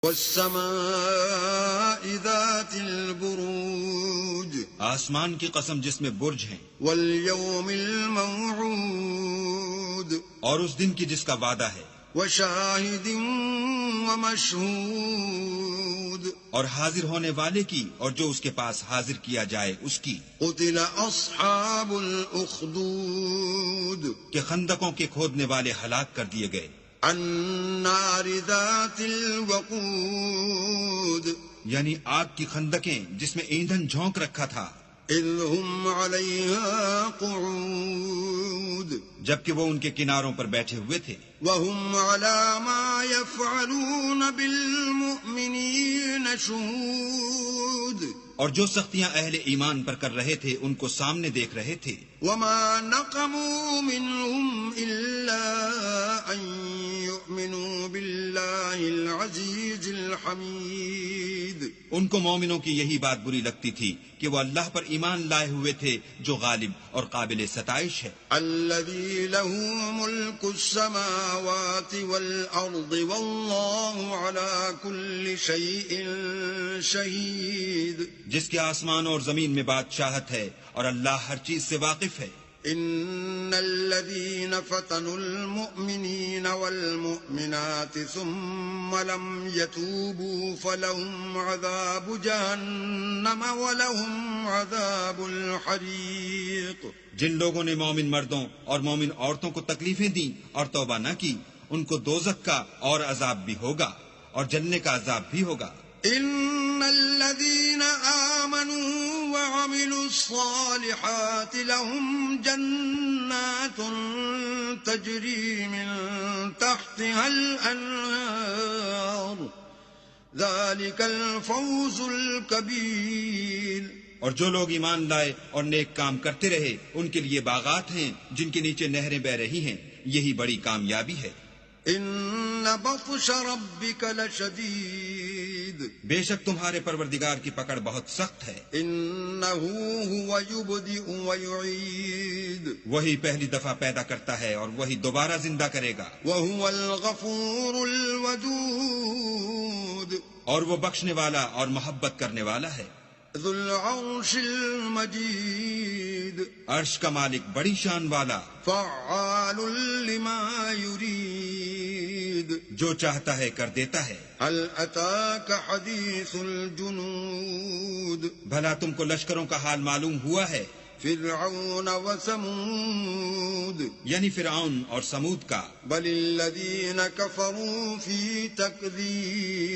والسماء ذات البروج آسمان کی قسم جس میں برج ہیں، واليوم الموعود اور اس دن کی جس کا وعدہ ہے، وشاہد ومشہود اور حاضر ہونے والے کی اور جو اس کے پاس حاضر کیا جائے اس کی. قتل اصحاب الاخدود کہ خندقوں کے کھودنے والے ہلاک کر دیے گئے. النار ذات الوقود یعنی آگ کی خندقیں جس میں ایندھن جھونک رکھا تھا. اذ هم علیہا قعود جبکہ وہ ان کے کناروں پر بیٹھے ہوئے تھے. وهم على ما يفعلون بالمؤمنین شهود اور جو سختیاں اہل ایمان پر کر رہے تھے ان کو سامنے دیکھ رہے تھے. وما نقموا منهم إلا أن يؤمنوا بالله العزيز الحميد ان کو مومنوں کی یہی بات بری لگتی تھی کہ وہ اللہ پر ایمان لائے ہوئے تھے جو غالب اور قابل ستائش ہے. الذي له ملك السماوات والأرض والله على كل شيء شهيد جس کے آسمان اور زمین میں بادشاہت ہے اور اللہ ہر چیز سے واقف ہے. ان الذين فتنوا المؤمنين والمؤمنات ثم لم يتوبوا فلهم عذاب جهنم ولهم عذاب الحريق جن لوگوں نے مومن مردوں اور مومن عورتوں کو تکلیفیں دیں اور توبہ نہ کی ان کو دوزخ کا اور عذاب بھی ہوگا اور جلنے کا عذاب بھی ہوگا. ان الذين آمنوا وعملوا الصالحات لهم جنات تجري من تحتها الأنهار ذلك الفوز الكبير اور جو لوگ ایمان لائے اور نیک کام کرتے رہے ان کے لیے باغات ہیں جن کے نیچے نہریں بہ رہی ہیں. یہی بڑی کامیابی ہے. ان بطش ربك لشدید بے شک تمہارے پروردگار کی پکڑ بہت سخت ہے. انه هو يبدئ ويعيد وہی پہلی دفعہ پیدا کرتا ہے اور وہی دوبارہ زندہ کرے گا. وهو الغفور الودود اور وہ بخشنے والا اور محبت کرنے والا ہے. ذو العرش المجید عرش کا مالک بڑی شان والا. فعال لما يريد جو چاہتا ہے کر دیتا ہے. هل اتاك حدیث الجنود بھلا تم کو لشکروں کا حال معلوم ہوا ہے؟ فرعون وثمود یعنی فرعون اور سمود کا. بل الذین کفروا فی تکذیب